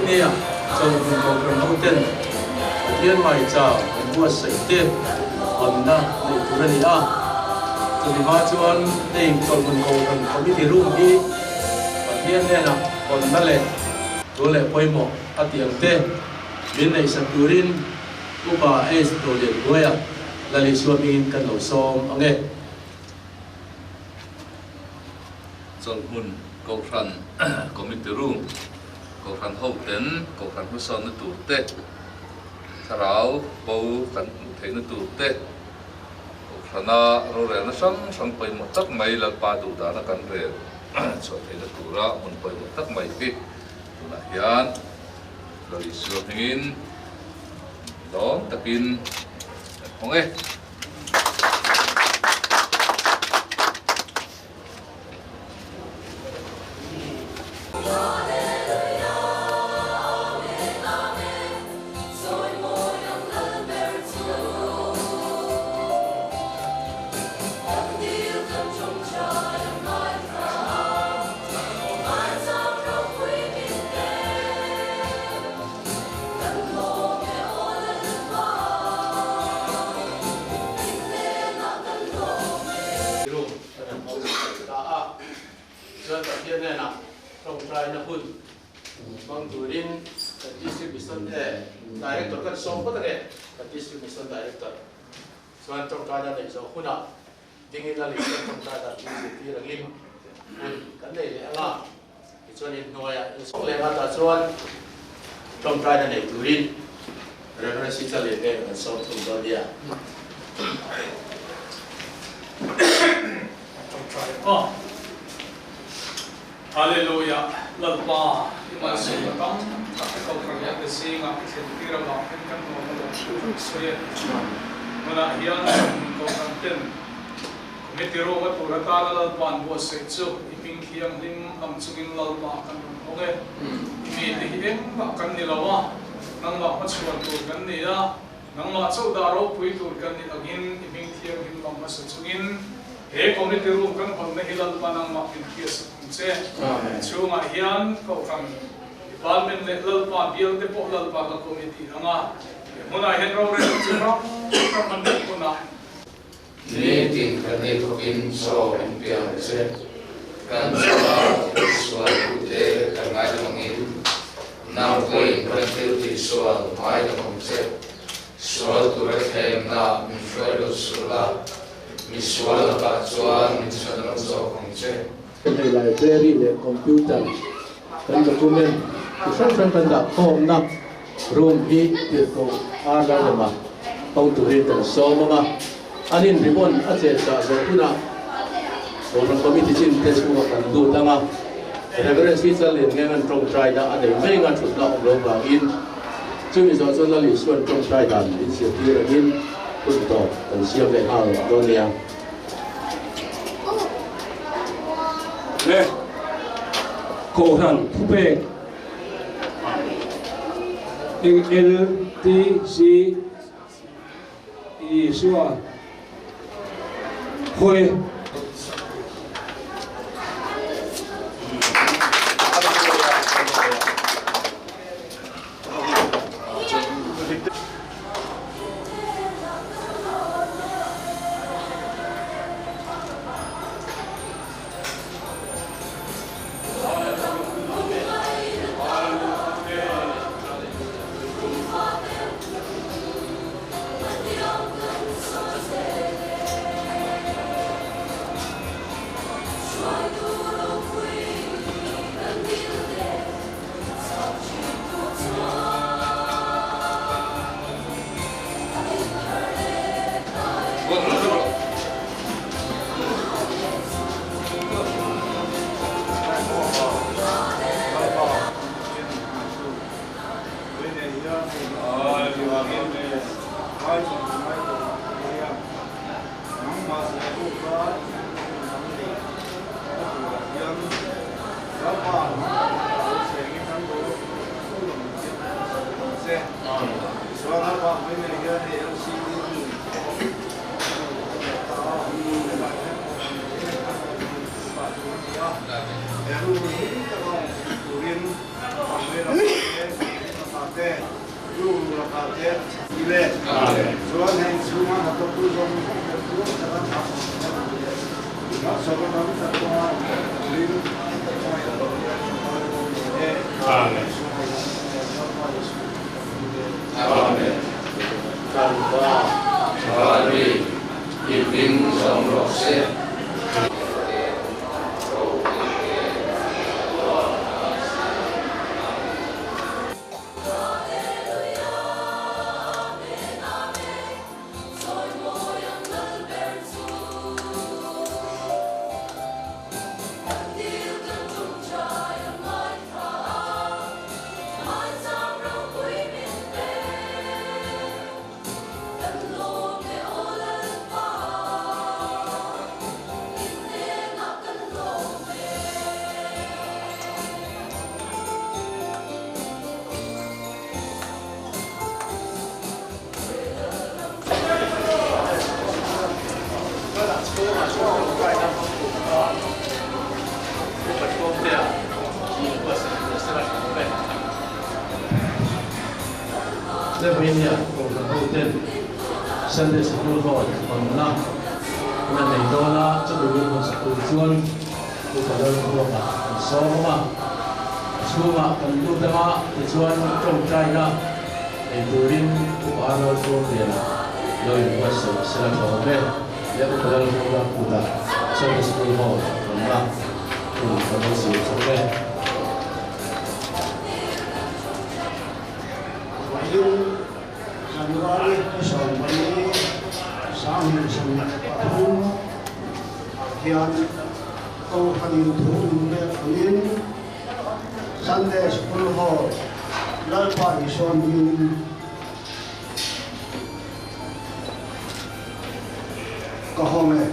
nia trong vùng cầu phần thông tin thiên mai chào mua sấy tiền còn na để tu ra đi à cho nên mà chuan để trong vùng cầu phần có biết thì room đi thiên nia na còn na lệ tu lệ quay mỏ atiang te bên này sắp turin upa es tu lệ quay à là lịch sử mình cần nấu xôm anh nghe trong hun cầu phần committee room cầu phần hậu đến cầu phần hỗ trợ nó tụ tết thà ráo bầu phần thấy nó tụ tết cầu phần na rồi nó sang bay một tấc mấy là ba tụ đã nó cần về cho thấy nó tụ ra một bay một tấc mấy cái tụ là hiền là lịch sử mình đó takin không nghe Director kan som ko tane distribution director suan trong ka da nei zo huna dingin la li trong ka da ti rangim kan nei le anga chuan in noya song le ma ta chuan trong ka da nei turin reference cha le ke kan som thum do dia oh hallelujah lalpa masih kam kau kerja kesini ngah sendiri lah kan mau saya mana hian kau kanten komite ro wa turata lalpan bo sechu iping khiam lim am chungin lalpa kan onge imi dihim kan nilawa nang ma pachuan tu kan ni ya nang ma chau da ro pui tur kan ni agin iping khiam lim am ma chungin he komite ro kan bang na hilal panang ma pin khias che chunga hian kau kan Department level pa bill de po level pa ka committee anga muna hen ro re chura ka mandal ko na ni tin ka ne ko in so in pia se kan so de ka ngai de mangi now going to the so mai de mong se so tu re the na mi fero sula mi swala ka chuan mi chana so kong che cái library le computer kan document sang kan da home na room hi ti ko ala le ma tong tu rin kan so ma anin ribon a che sa zo kuna so ran committee chin test ko kan du ta nga reference hi cha le ngan trong try da a de mai ngan thut la lo ba in chu mi zo la li suan trong try da in se ti ra in kun to kan sia ve ha do nia le ko han phe LTC Isua Hoi Slovenia hotel Sunday School Hall na nanay dola sa dulo ng school ko pala ko ba so ma kan luta ma chuan trong trai na ai durin ko ano ko pera loi was sala ko be ya ko pala ko ba puta Sunday School Hall na ko pala si so be yung January sa May sa amin sa Pahun Kian kau kanin turun kanin Sunday School Hall lalpa ison yung kahome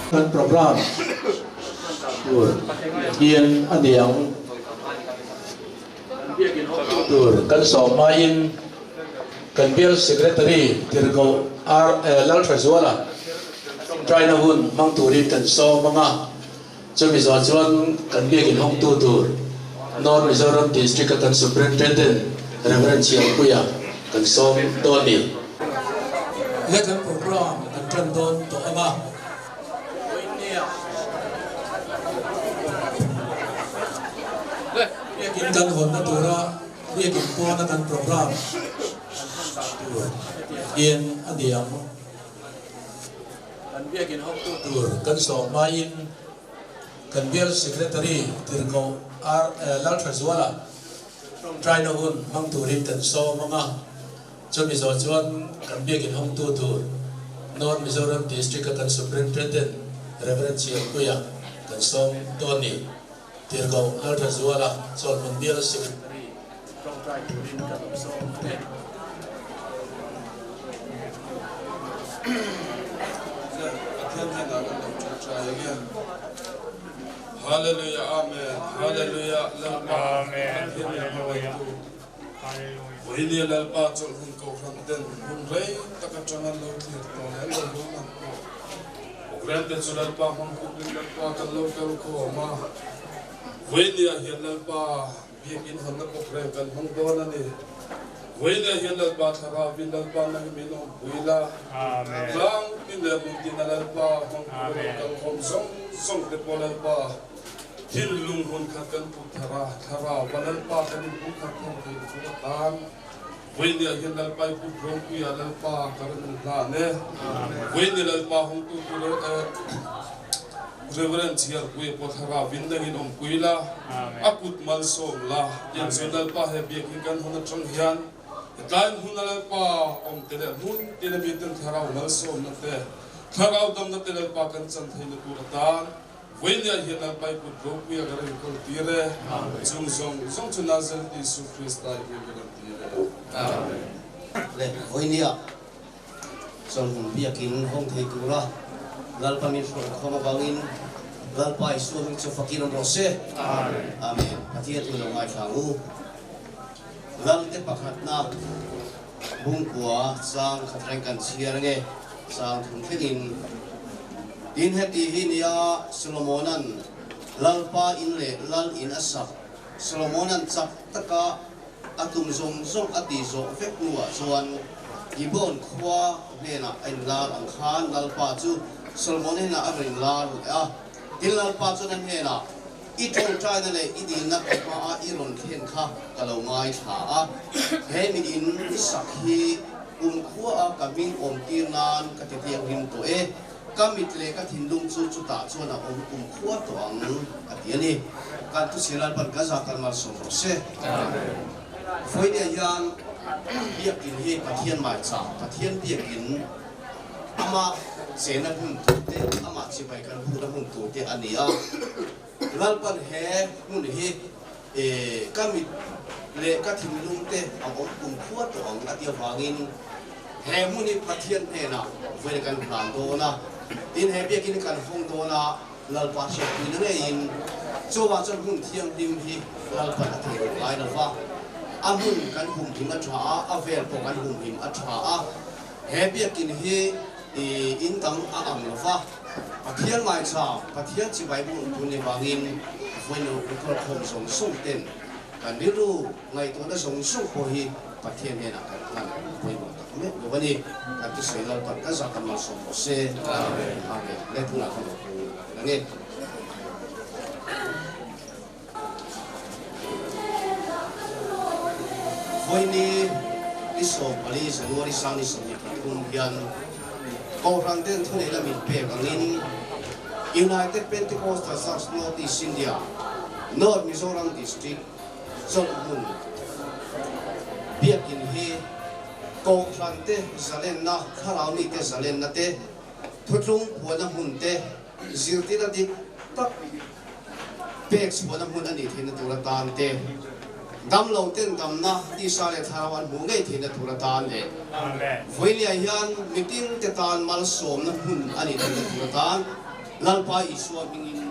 kan program Ian adiang tur kan somain kan bill secretary tirgo lal trezwala China hun mang turin kan so mga chumi so chuan kan biakin hong tu tur North Mizoram district kan superintendent Reverend Chiang Puya kan so Tony le kan program kan trandon to ama in kan hon na tura biakin po na kan program in adiang kan biakin hong tu tur kan so main kan bial secretary tirko lal trezwala China hun mang turin kan so mga chumi so chuan kan biakin hong tu tur North Mizoram district kan superintendent Reverend Chiang Puya kan so Tony tirgo lal trezwala so kan bial secretary from China turin kan so Hallelujah, amen. Hallelujah, Amen. Hallelujah. Hallelujah. Wili lalpa chol hun ko khan ten hun rei takatrangan lo thir to le lo lo na ko ogren te chulal pa hun ku lalpa kan lo kal ko ma wili hi lalpa bikin han na ko kren kan hun do na ni wili hi lalpa thara bin lalpa na mi no buila amen lang min le mun tin lalpa hun ko kan khom song te po lalpa Hil lung hun khakan pu thara balal pa kan pu khakan pu tan Wini ahin lalpa pu drong pu ya lalpa karan la ne Wini lalpa hong tu le reverend here pu po thara vindangin kuila akut mal som la yan so lalpa he bi kan hon chang hian kan hun lalpa tele hun tele mi ten thara mal som na te thara dam na tele pa kan chan thai na pu tan Wini ahin lalpa pu drong pu ya karan ko tire chung zong chu nazal ti su Krista pu karan tire le hoinia son biakin hong thei kura lalpa min so khoma bangin lalpa isu min chu fakin on rose amen patia tu lo mai fangu lal te pakhat na bung kwa sang khatreng kan chiar nge sang thun thengin din heti hinia Solomonan lalpa in le lal in asak Solomonan chak taka atum zong ati zo fek nuwa chuan ibon khwa hena ein lar ang khan lalpa chu Solomon hena arin lar tin lalpa chu nan hena I tong trai na le idin na pa a iron khen kha kalo ngai tha a he min in sakhi khwa a kamin tir nan ka ti tiang him to e kamit le ka thinlung chu ta chuan a khwa to ang atiani kan tu silal par ka za kal mar so se Phối địa gian việc kiến hi pathian mai cha pathian việc kiến ama sena hun tu te ama chi bai kan hu da hun tu te ania lalpan he mun hi kamit le ka thinlung te ang khua to ang atia wangin he muni pathian he na voi kan plan do na in he việc kiến kan hong do na lalpa she ni ne in chowa chan hun thiang dim hi lalpan athi lai na wa amun kan hum him atha avel po kan hum him atha he biakin hi in tang a am lawa pathian mai cha pathian chi bai bu tuni wangin voino ko khom song ten kan diru ngai to da song po hi pathian he na kan kan poi mo ta me do bani kan tu sei la pat ka za kan ma song se amen le tu na ko nge Voini iso pali January sang iso ni kumpian ko rang den thune la min pe kangin United Pentecostal Church North East India North Mizoram District Solomon biakin hi ko rang te zalen na kharau ni te zalen na te thutlung phuana hun te zirti na dik tak pek phuana hun ani thina tura tan te dam lo ten dam na ti sa le tharawan hu ngai thina thura tan le voilia hian meeting te tan mal som na hun ani thina thura tan lalpa iswa mingin